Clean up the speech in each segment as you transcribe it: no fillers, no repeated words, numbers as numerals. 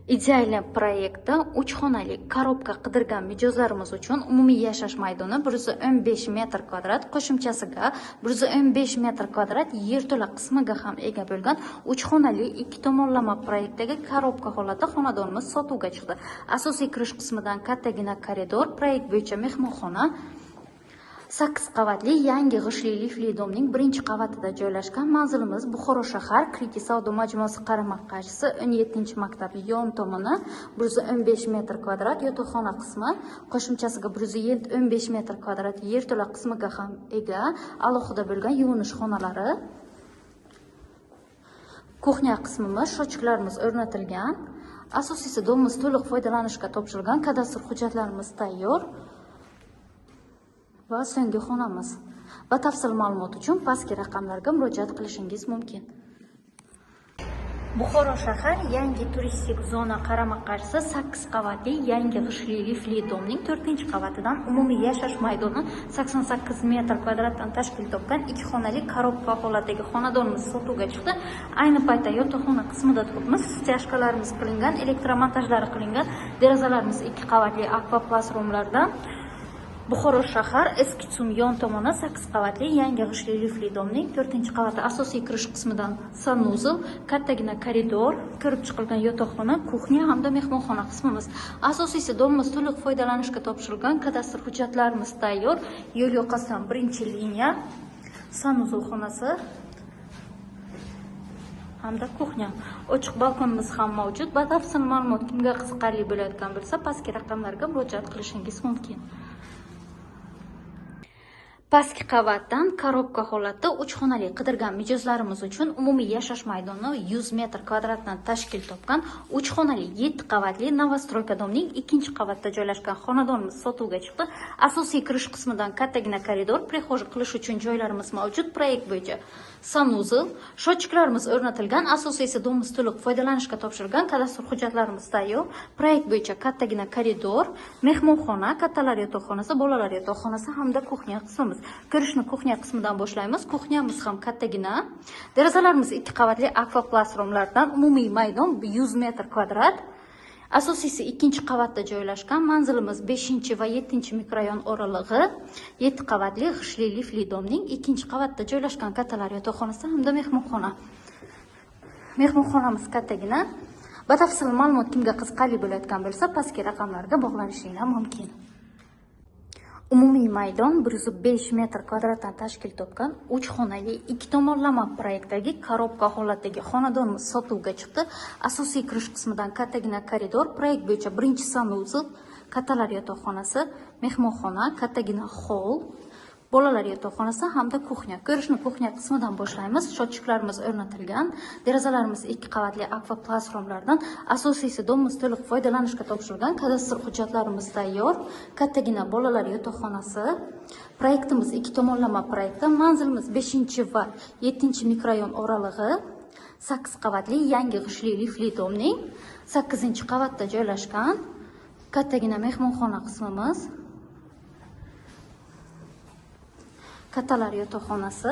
Ideal proyektda 3 xonali korobka qidirgan mijozlarimiz uchun umumiy yashash maydoni 115 metr kvadrat, qo'shimchasiga 115 metr kvadrat yerto'la qismiga ham ega bo'lgan 3 xonali 2 tomonlama proyektdagi korobka holatda xonadonimiz sotuvga chiqdi. Asosiy kirish qismidan kattagina koridor, proyekt bo'yicha mehmonxona, 8 qavatli yangi g'ishli lifli domning birinchi qavatida joylashgan. Manzilimiz Buxoro shahar Kriti savdo majmuasi qarama-qarshisi 17-maktab yon tomoni 115 metr kvadrat yotoqxona qismi, qo'shimchasiga 115 metr kvadrat yerto'la qismiga ham ega, alohida bo'lgan yuvinish xonalari. Kuxnya qismimiz, shochiklarimiz o'rnatilgan. Asosiysi domimiz to'liq foydalanishga topshirilgan, kadastr hujjatlarimiz tayyor. Va so'nggi xonamiz. Batafsil ma'lumot uchun pastki raqamlarga murojaat qilishingiz mumkin. Buxoro shahar yangi turistik zona qarama-qarshisi 8 qavatli yangi g'ishli lifli domning 4-qavatidan umumiy yashash maydoni 88 metr kvadratdan tashkil topgan 2 xonali korobka holatdagi xonadonimiz sotuvga chiqdi. Ayni paytda yotoqxona qismida turibmiz. Stяжкаlarimiz qilingan, elektromontajlari qilingan, derazalarimiz 2 qavatli akvaplast romlardan. Buxoro shahar eski tsum yon tomoni 8 qavatli yangi g'ishli lifli domning 4-qavati asosiy kirish qismidan sanuzl, kattagina koridor, ko'rib chiqilgan yotoqxona, kuxnya hamda mehmonxona qismimiz. Asosiysi domimiz to'liq foydalanishga topshirilgan, kadastr hujjatlarimiz tayyor, yo'l yoqasidan birinchi liniya, sanuzl xonasi hamda kuxnya. Ochiq balkonimiz ham mavjud. Batafsil ma'lumot kimga qiziqarli bo'layotgan bo'lsa, pastki raqamlarga murojaat qilishingiz mumkin. Pastki qavatdan korobka holatda 3 xonali qidirgan mijozlarimiz uchun umumiy yashash maydoni 100 metr kvadratdan tashkil topgan 3 xonali 7 qavatli Novostroyka domning 2-qavatda joylashgan xonadonimiz sotuvga chiqdi. Asosiy kirish qismidan kattagina koridor, prixoj qilish uchun joylarimiz mavjud. Proyekt bo'yicha sanuzl, shochiklarimiz o'rnatilgan. Asosiysi domimiz to'liq foydalanishga topshirilgan, kadastr hujjatlarimiz tayyor. Proyekt bo'yicha kattagina koridor, mehmonxona, kattalar yotoqxonasi, bolalar yotoqxonasi hamda kuxnya qismimiz. Ko'rishni kuxnya qismidan boshlaymiz. Kuxnyamiz ham kattagina. Derazalarimiz 2 qavatli akvaplast romlardan, umumiy maydon 100 metr kvadrat. Asosiysi 2-qavatda joylashgan. Manzilimiz 5 va 7 mikrorayon oralig'i, 7 qavatli g'ishli lifli domning 2-qavatda joylashgan kattalar yotoqxonasi hamda mehmonxona. Mehmonxonamiz kattagina. Batafsil ma'lumot kimga qiziqarli bo'layotgan bo'lsa, pastki raqamlarga bog'lanishingiz mumkin. Umumiy maydon 105 metr kvadratdan tashkil topgan 3 xonali 2 tomonlama proyektdagi korobka holatdagi xonadonimiz sotuvga chiqdi. Asosiy kirish qismidan kattagina koridor, proyekt bo'yicha birinchi sanuzl, kattalar yotoqxonasi, mehmonxona, kattagina hol, bolalar yotoqxonasi hamda kuxnya. Ko'rishni kuxnya qismidan boshlaymiz. Shochiklarimiz o'rnatilgan, derazalarimiz 2 qavatli akvaplast romlardan. Asosiysi domimiz to'liq foydalanishga topshirilgan, kadastr hujjatlarimiz tayyor. Kattagina bolalar yotoqxonasi. Proyektimiz 2 tomonlama proyektda. Manzilimiz 5 va 7 mikrorayon oralig'i, 8 qavatli yangi g'ishli lifli domning 8-qavatda joylashgan kattagina mehmonxona qismimiz. Kattalar yotoqxonasi,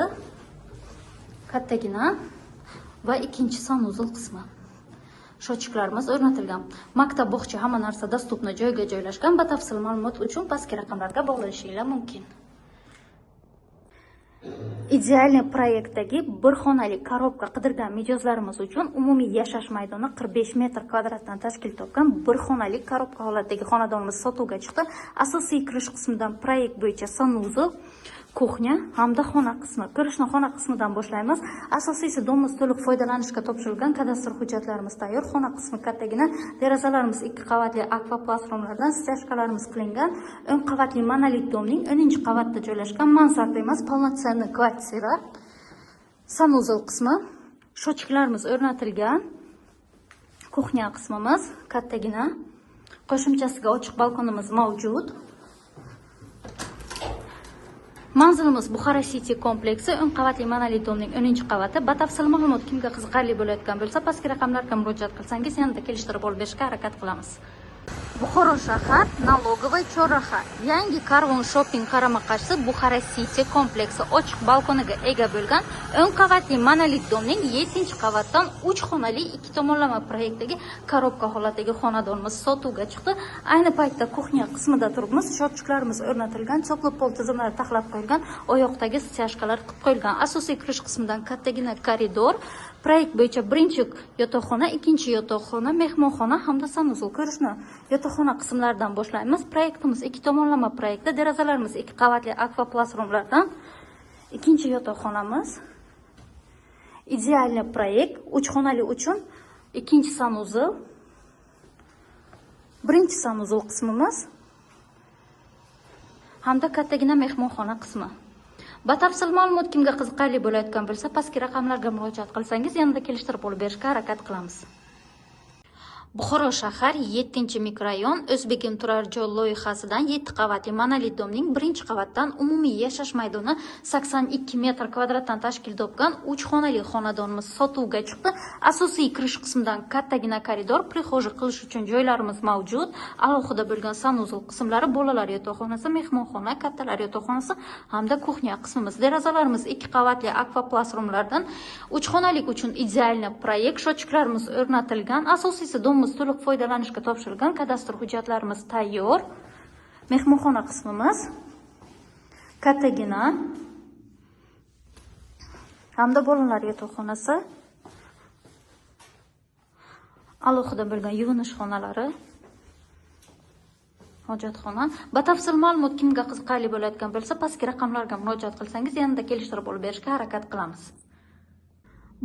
kattagina va 2-sanuzl qismi. Shochiklarimiz o'rnatilgan. Maktab, bog'cha, hamma narsa dostupni joyga joylashgan. Batafsil ma'lumot uchun pastki raqamlarga bog'lanishingiz mumkin. Ideal proyektdagi bir xonali korobka qidirgan mijozlarimiz uchun umumiy yashash maydoni 45 metr kvadratdan tashkil topgan bir xonali korobka holatdagi xonadonimiz sotuvga chiqdi. Asosiy kirish qismidan proyekt bo'yicha sanuzl, kuxnya hamda xona qismi. Ko'rishni xona qismidan boshlaymiz. Asosiysi domimiz to'liq foydalanishga topshirilgan, kadastr hujjatlarimiz tayyor. Xona qismi kattagina, derazalarimiz 2 qavatli akvaplast romlardan, stяжкаlarimiz qilingan. 10 qavatli monolit domning 10-qavatda joylashgan, mansard emas, полноценный kvartira. Sanuzl qismi, shochiklarimiz o'rnatilgan. Kuxnya qismimiz kattagina. Qo'shimchasiga ochiq balkonimiz mavjud. Manzilimiz Buxoro City kompleksi 10 qavatli monolit domning 10-qavati. Batafsil ma'lumot kimga qiziqarli bo'layotgan bo'lsa, pastki raqamlarga murojaat qilsangiz, yanada kelishtirib olib berishga harakat qilamiz. Buxoro shahar налоговый chorraha yangi Karvon shopping qarama-qarshi Buxara City kompleksi ochiq balkoniga ega bo'lgan 10 qavatli monolit domning 7-qavatdan 3 xonali 2 tomonlama proyektdagi korobka holatdagi xonadonimiz sotuvga chiqdi. Ayni paytda kuxnya qismida turibmiz. Shotchuklarimiz o'rnatilgan, cho'qli pol tizimlari taxlab qo'yilgan, oyoqdagi stяжкалар qilib qo'yilgan. Asosiy kirish qismidan kattagina koridor, proyekt bo'yicha birinchi yotoqxona, ikkinchi yotoqxona, mehmonxona hamda sanuzul ko'rishni yotoqxona qismlaridan boshlaymiz. Proyektimiz 2 tomonlama proyektda, derazalarimiz 2 qavatli akvaplast rumlardan. Ikkinchi yotoqxonamiz ideal proyekt, 3 xonali uchun ikkinchi sanuzul, birinchi sanuzul qismimiz hamda kattagina mehmonxona qismi. Batafsil ma'lumot kimga qiziqarli bo'layotgan bo'lsa, pastki raqamlarga murojaat qilsangiz, yanada kelishtirib olib berishga harakat qilamiz. Buxoro shahar 7-mikrorayon O'zbekim turar joy loyihasidan 7 qavatli monolit domning 1-qavatdan umumiy yashash maydoni 82 metr kvadratdan tashkil topgan 3 xonali xonadonimiz sotuvga chiqdi. Asosiy kirish qismidan kattagina koridor, prixo'ja qilish uchun joylarimiz mavjud. Alohida bo'lgan sanuzul qismlari, bolalar yotoqxonasi, mehmonxona, kattalar yotoqxonasi hamda kuxnya qismimiz. Derazalarimiz 2 qavatli akvaplast rumlardan. 3 xonalik uchun ideal proyekt, shotchuklarimiz o'rnatilgan. Asosiysi to'liq foydalanishga topshirilgan, kadastr hujjatlarimiz tayyor. Mehmonxona qismimiz kattagina hamda bolalar yotoqxonasi, alohida bo'lgan yuvinish xonalari, hojatxona. Batafsil ma'lumot kimga qiziqarli bo'layotgan bo'lsa, pastki raqamlarga murojaat qilsangiz, yanada kelishtirib olib berishga harakat qilamiz.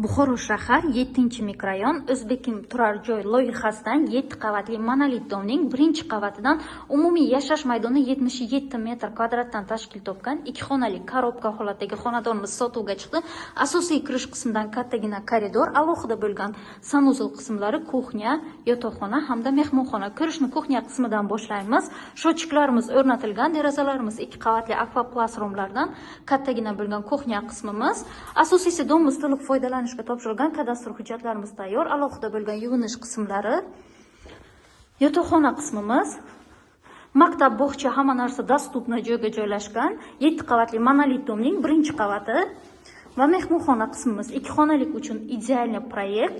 Buxoro shahar 7-mikrorayon O'zbekim turar joy loyihasidan 7 qavatli monolit domning 1-qavatidan umumiy yashash maydoni 77 metr kvadratdan tashkil topgan 2 xonali korobka holatdagi xonadonimiz sotuvga chiqdi. Asosiy kirish qismidan kattagina koridor, alohida bo'lgan sanuzul qismlari, kuxnya, yotoqxona hamda mehmonxona. Ko'rishni kuxnya qismidan boshlaymiz. Shotchuklarimiz o'rnatilgan, derazalarimiz 2 qavatli akvaplast rumlardan, kattagina bo'lgan kuxnya qismimiz. Asosiysi domimiz to'liq foydalanishga topshirilgan, kadastr hujjatlarimiz tayyor, alohida bo'lgan yuvinish qismlari, yotoqxona qismimiz, maktab, bog'cha, hamma narsa dostupna joyga joylashgan 7 qavatli monolit domning 1-qavati va mehmonxona qismimiz 2 xonalik uchun ideal proyekt.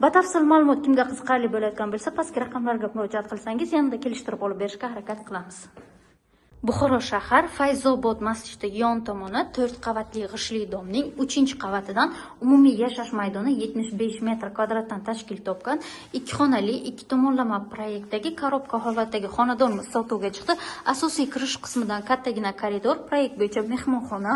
Batafsil ma'lumot kimga qiziqarli bo'layotgan bo'lsa, pastki raqamlarga murojaat qilsangiz, yanada kelishtirib olib berishga harakat qilamiz. Buxoro shahar Fayzobod masjidi yon tomoni 4 qavatli g'ishli domning 3-qavatidan umumiy yashash maydoni 75 metr kvadratdan tashkil topgan 2 xonali 2 tomonlama proyektdagi korobka holatdagi xonadonimiz sotuvga chiqdi. Asosiy kirish qismidan kattagina koridor, proyekt bo'yicha mehmonxona,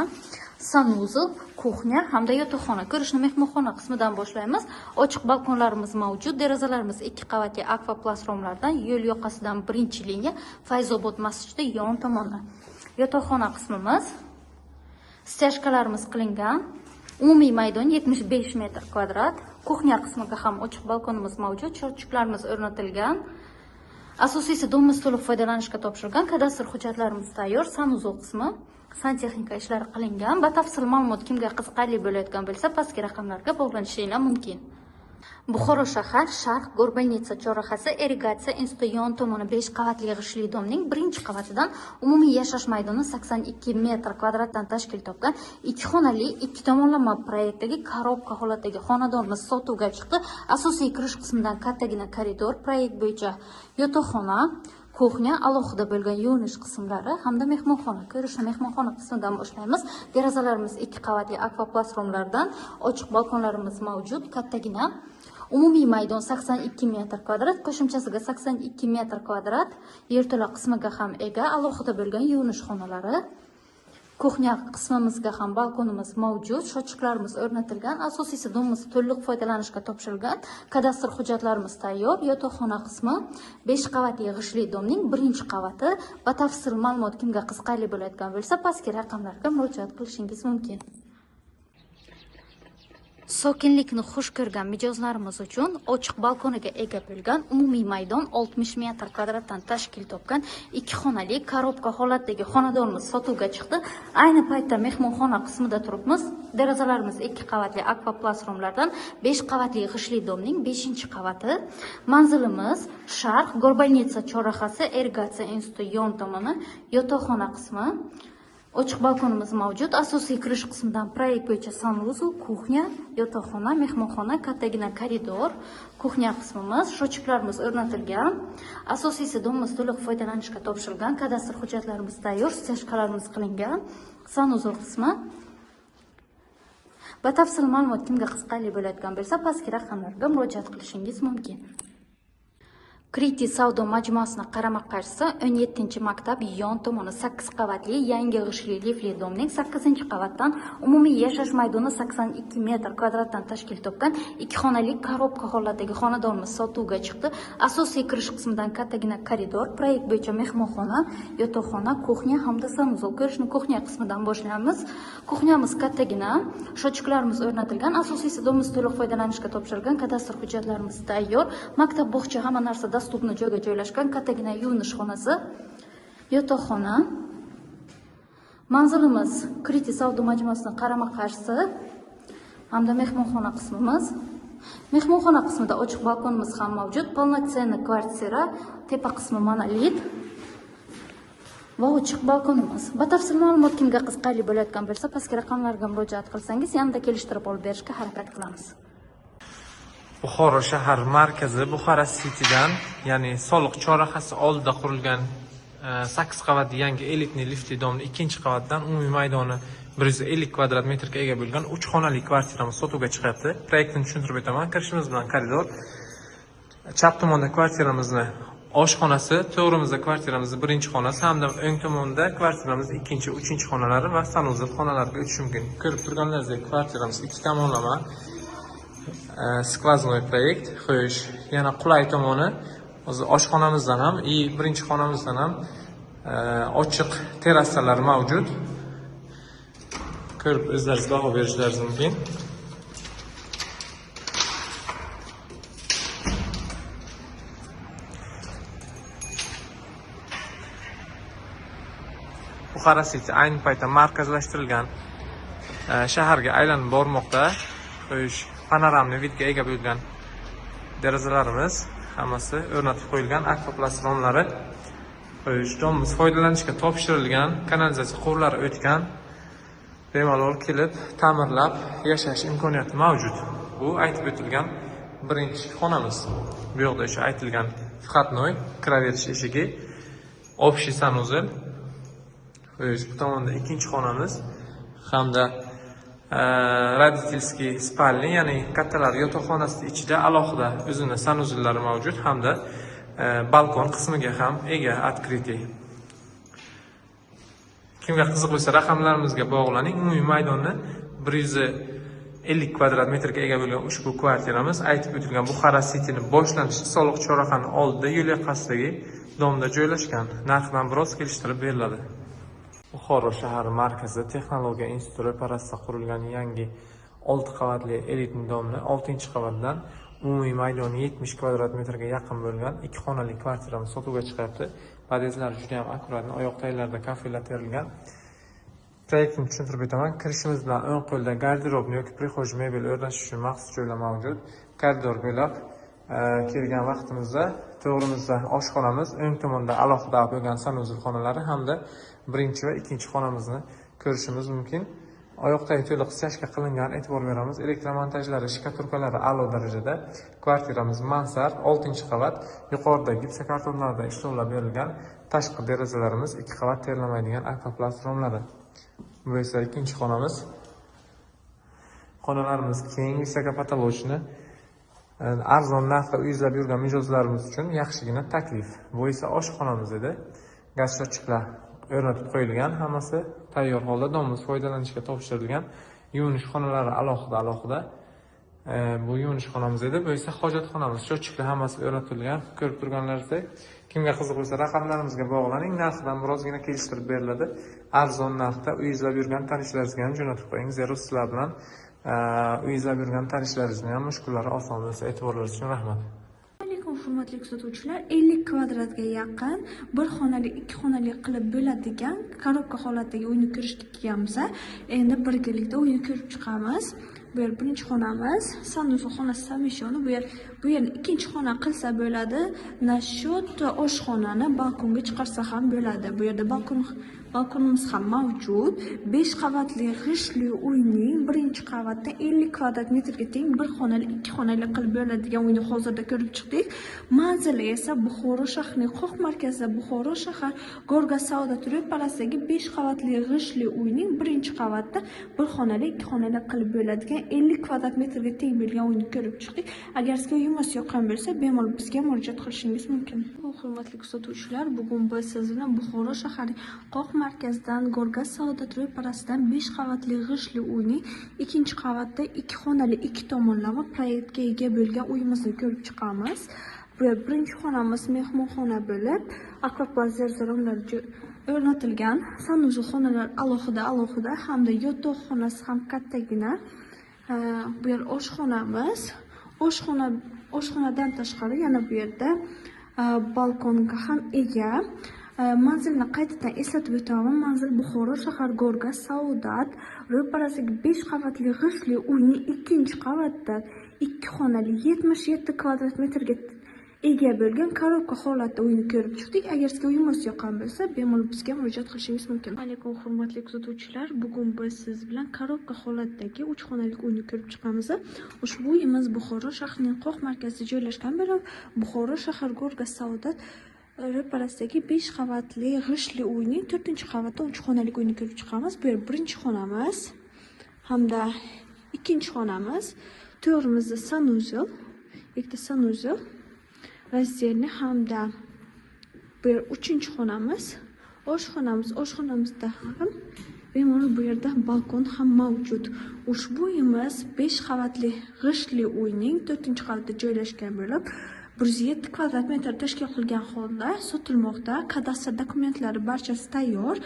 sanuzul, kuxnya hamda yotoqxona. Ko'rishni mehmonxona qismidan boshlaymiz. Ochiq balkonlarimiz mavjud, derazalarimiz 2 qavatli akvaplast rumlardan, yo'l yoqasidan 1-liniya Fayzobod masjidi yon tomoni. Yotoqxona qismimiz, stяжкаларimiz qilingan, umumiy maydon 75 metr kvadrat. Kuxnya qismiga ham ochiq balkonimiz mavjud, shotchuklarimiz o'rnatilgan. Asosiysi domimiz to'liq foydalanishga topshirilgan, kadastr hujjatlarimiz tayyor, sanuzul qismi, santexnika ishlari qilingan. Batafsil ma'lumot kimga qiziqarli bo'layotgan bo'lsa, pastki raqamlarga bog'lanishingiz mumkin. Buxoro shahar Sharq Gorbanitsa chorrahasi irrigatsiya instituti yon tomoni 5 qavatli g'ishli domning 1-qavatidan umumiy yashash maydoni 82 metr kvadratdan tashkil topgan 2 xonali 2 tomonlama proyektdagi korobka holatdagi xonadonimiz sotuvga chiqdi. Asosiy kirish qismidan kattagina koridor, proyekt bo'yicha yotoqxona, kuxnya, alohida bo'lgan yuvinish qismlari hamda mehmonxona. Ko'rishni mehmonxona qismidan boshlaymiz. Derazalarimiz 2 qavatli akvaplast rumlardan, ochiq balkonlarimiz mavjud, kattagina. Umumiy maydon 82 metr kvadrat, qo'shimchasiga 82 metr kvadrat yerto'la qismiga ham ega, alohida bo'lgan yuvinish xonalari. Kuxnya qismimizga ham balkonimiz mavjud, shotchuklarimiz o'rnatilgan. Asosiysi domimiz to'liq foydalanishga topshirilgan, kadastr hujjatlarimiz tayyor. Yotoqxona qismi 5 qavatli g'ishli domning 1-qavati. Batafsil ma'lumot kimga qiziqarli bo'layotgan bo'lsa, pastki raqamlarga murojaat qilishingiz mumkin. Sokinlikni xush ko'rgan mijozlarimiz uchun ochiq balkoniga ega bo'lgan umumiy maydon 60 metr kvadratdan tashkil topgan 2 xonali korobka holatdagi xonadonimiz sotuvga chiqdi. Ayni paytda mehmonxona qismida turibmiz. Derazalarimiz 2 qavatli akvaplast romlardan 5 qavatli g'ishli domning 5-qavati. Manzilimiz Sharq Gorbanitsa chorrahasi Irrigatsiya instituti yon tomoni yotoqxona qismi. Ochiq balkonimiz mavjud. Asosiy kirish qismidan proyekt bo'yicha sanuzul, kuxnya, yotoqxona, mehmonxona, kattagina koridor, kuxnya qismimiz, shochiklarimiz o'rnatilgan. Asosiysi domimiz to'liq foydalanishga topshirilgan, kadastr hujjatlarimiz tayyor, stejkalarimiz qilingan. Sanuzul qismi. Batafsil ma'lumot kimga qiziqarli bo'layotgan bo'lsa, pastki raqamlarga murojaat qilishingiz mumkin. Kriti savdo majmuasini qarama-qarshisi 17-maktab yon tomoni 8 qavatli yangi g'ishli lifli domning 8-qavatdan umumiy yashash maydoni 82 metr kvadratdan tashkil topgan 2 xonali korobka holatdagi xonadonimiz sotuvga chiqdi. Asosiy kirish qismidan kattagina koridor, proyekt bo'yicha mehmonxona, yotoqxona, kuxnya hamda sanuzul. Ko'rishni kuxnya qismidan boshlaymiz. Kuxnyamiz kattagina, shochiklarimiz o'rnatilgan. Asosiysi domimiz to'liq foydalanishga topshirilgan, kadastr hujjatlarimiz tayyor. Maktab, bog'cha hamma narsa dostupni joyga joylashgan, kattagina yuvinish xonasi, yotoqxona. Manzilimiz Kriti savdo majmuasining qarama-qarshisi hamda mehmonxona qismimiz. Mehmonxona qismida ochiq balkonimiz ham mavjud. Полноценный kvartira, tepa qismi monolit va ochiq balkonimiz. Batafsil ma'lumot kimga qiziqarli bo'layotgan bo'lsa, pastki raqamlarga murojaat qilsangiz, yanada kelishtirib olib berishga harakat qilamiz. Buxoro shahar markazi Buxara City'dan, ya'ni soliq chorrahasi oldida qurilgan 8 qavatli yangi elitli liftli domni 2-qavatdan umumiy maydoni 150 kvadrat metrga ega bo'lgan 3 xonali kvartiramiz sotuvga chiqyapti. Proyektni tushuntirib o'taman. Kirishimiz bilan koridor, chap tomonda kvartiramizni oshxonasi, to'g'rimizda kvartiramizni 1-xonasi hamda o'ng tomonda kvartiramiz 2, 3-xonalari va sanuzul xonalarga o'tish mumkin. Ko'rib turganlaringizdek, kvartiramiz 2 tomonlama skvoznoy proyekt. Xo'sh, yana qulay tomoni o'zi oshxonamizdan ham, 1-xonamizdan ham ochiq terrasalar mavjud. Ko'rib o'zlaringiz baho berishlaringiz mumkin. Buxara City ayni paytda markazlashtirilgan shaharga aylanib bormoqda. Xo'sh, panoramli vidga ega bo'lgan derazalarimiz hammasi o'rnatib qo'yilgan, akvaplast romlari. Xo'sh, domimiz foydalanishga topshirilgan, kanalizatsiya quvurlari o'tgan. Bemalol kelib, ta'mirlab yashash imkoniyati mavjud. Bu aytib o'tilgan 1-xonamiz. Bu yoqda o'sha aytilgan vxodnoy, kiraverish eshigi, общий sanuzul. Xo'sh, bu tomonda 2-xonamiz hamda родительский spalni, ya'ni kattalar yotoqxonasi ichida alohida o'zini sanuzullari mavjud hamda balkon qismiga ham ega открытый. Kimga qiziq bo'lsa, raqamlarimizga bog'laning. Umumiy maydonni 150 kvadrat metrga ega bo'lgan ushbu kvartiramiz aytib o'tilgan Buxara City'ning boshlanishi soliq chorrahani oldida yo'l yoqasidagi domda joylashgan. Narxidan biroz kelishtirib beriladi. Buxoro shahar markazi Texnologiya instituti ro'parasida qurilgan yangi 6 qavatli elitli domni 6-qavatdan umumiy maydoni 70 kvadrat metrga yaqin bo'lgan 2 xonali kvartiramiz sotuvga chiqyapti. Podezlari juda ham akkuratni, oyoq tayyorlarda kafelar terilgan. Proyektni tushuntirib o'taman. Kirishimiz bilan o'ng qo'lda garderobni yoki prixoj mebel o'rnatish uchun maxsus joylar mavjud. Koridor bo'ylab kelgan vaqtimizda to'g'rimizda oshxonamiz, o'ng tomonda alohida bo'lgan sanuzul xonalari hamda 1 va 2-xonamizni ko'rishimiz mumkin. Oyoqdagi to'liq stejka qilingan, e'tibor beramiz. Elektromontajlari, shikaturkalari a'lo darajada. Kvartiramiz mansard, 6-qavat, yuqorida gipsokartonlarda ishlovlar berilgan. Tashqi derazalarimiz 2 qavat terlamaydigan akvaplast romlari. Bu esa 2-xonamiz. Xonalarimiz keng, visokopotolochni, arzon narxda uy izlab yurgan mijozlarimiz uchun yaxshigina taklif. Bu esa oshxonamiz edi. Gaz shochiqlar o'rnatib qo'yilgan, hammasi tayyor holda domimiz foydalanishga topshirilgan. Yuvinish xonalari alohida. Bu yuvinish xonamiz edi. Bu esa hojatxonamiz. Shochiqlar hammasi o'rnatilgan. Ko'rib turganlaringizdek, kimga qiziq bo'lsa, raqamlarimizga bog'laning. Narxidan birozgina kelishtirib beriladi. Arzon narxda uy izlab yurgan tanishlaringizga ham jo'natib qo'ying. Zero sizlar bilan Uyingizda yurgan tanishlaringizni ham mushkullari oson bo'lsa e'tiborlaringiz uchun rahmat. Hurmatli kuzatuvchilar, 50 kvadratga yaqin bir xonali, ikki xonali qilib bo'ladigan korobka holatdagi uyni ko'rishga kelganmiz. Endi birgalikda uyni ko'rib chiqamiz. Bu yer birinchi xonamiz, sanuzul xonasi samishoni. Bu yer ikkinchi xona qilsa bo'ladi. Nashyot oshxonani balkonga chiqarsa ham bo'ladi. Bu yerda balkonimiz ham mavjud. 5 qavatli g'ishtli uyning birinchi qavatda 50 kvadrat metrga teng bir xonali, ikki xonali qilib bo'ladigan uyni hozirda ko'rib chiqdik. Manzili esa Buxoro shahrining qoq markazida Buxoro shahar Gorgas savdo ro'parasidagi 5 qavatli g'ishtli uyning birinchi qavatda bir xonali, ikki xonali qilib bo'ladigan 50 kvadrat metrga teng bo'lgan uyni ko'rib chiqdik. Agar sizga uyimiz yoqqan bo'lsa, bemalol bizga murojaat qilishingiz mumkin. Hurmatli kuzatuvchilar, bugun biz siz bilan Buxoro shahrining qoq markazdan Gorgas savdo ro'parasidan 5 qavatli g'ishtli uyning ikkinchi qavatda 2 xonali, 2 tomonlama proyektga ega bo'lgan uyimizni ko'rib chiqamiz. Bu birinchi xonamiz mehmonxona bo'lib, akvapark zerzaronlar o'rnatilgan. Sanuzul xonalar alohida hamda yotoq xonasi ham kattagina. Bu yer oshxonamiz. Oshxonadan tashqari yana bu yerda balkonga ham ega. Manzilni qaytadan eslatib o'taman. Manzil Buxoro shahar Gorgas Saudat ro'parasidagi 5 qavatli g'ishtli uyning ikkinchi qavatda 2 xonali 77 kvadrat metrga ega bo'lgan korobka holatda uyni ko'rib chiqdik. Agar sizga uyimiz yoqqan bo'lsa, bemalol bizga murojaat qilishingiz mumkin. Alaykum hurmatli kuzatuvchilar, bugun biz siz bilan korobka holatdagi 3 xonali uyni ko'rib chiqamiz. Ushbu uyimiz Buxoro shahrining qoq markazida joylashgan bo'lib, Buxoro shahar Gorgas Saudat ro'parasidagi 5 qavatli g'ishtli uyning 4-qavatda 3 xonali uyni ko'rib chiqamiz. Bu yer birinchi xonamiz hamda ikkinchi xonamiz. To'g'rimizda sanuzul, ikkita sanuzul, razdelni hamda bu yer 3-xonamiz. Oshxonamizda ham bemalol bu yerda balkon ham mavjud. Ushbu uyimiz 5 qavatli g'ishtli uyning 4-qavatida joylashgan bo'lib, 107 kvadrat metr tashkil qilgan holda sotilmoqda. Kadastr dokumentlari barchasi tayyor.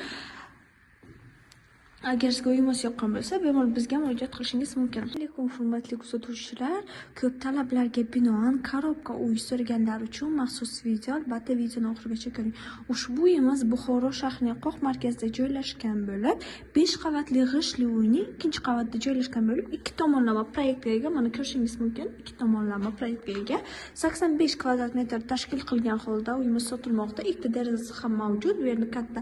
Agar sizga uyimiz yoqqan bo'lsa, bemalol bizga murojaat qilishingiz mumkin. Alaykum hurmatli kuzatuvchilar, ko'p talablarga binoan korobka uy so'raganlar uchun maxsus video, albatta videoni oxirigacha ko'ring. Ushbu uyimiz Buxoro shahrining qoq markazida joylashgan bo'lib, 5 qavatli g'ishtli uyning ikkinchi qavatida joylashgan bo'lib, 2 tomonlama proyektga ega. Mana ko'rishingiz mumkin, 2 tomonlama proyektga ega. 85 kvadrat metr tashkil qilgan holda uyimiz sotilmoqda. Ikkita derazasi ham mavjud. Bu yerni katta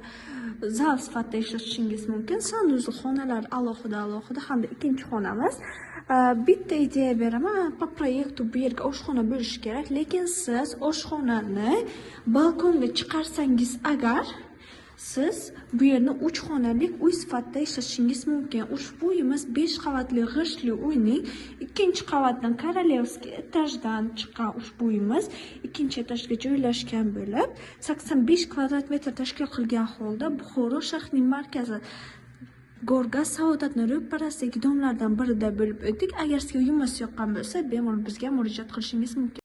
zal sifatida ishlatishingiz mumkin. Sanuzul xonalar alohida hamda ikkinchi xonamiz. Bitta ideya beraman, po proyektu bu yerga oshxona bo'lishi kerak, lekin siz oshxonani balkonga chiqarsangiz agar siz bu yerni 3 xonalik uy sifatida ishlatishingiz mumkin. Ushbu uyimiz 5 qavatli g'ishtli uyning ikkinchi qavatdan Korolevskiy etajdan chiqqan ushbu uyimiz ikkinchi etajga joylashgan bo'lib, 85 kvadrat metr tashkil qilgan holda Buxoro shahrining markazi Gorgas Saudatning ro'parasidagi domlardan birida bo'lib o'tdik. Agar sizga uyimiz yoqqan bo'lsa, bemalol bizga murojaat qilishingiz mumkin.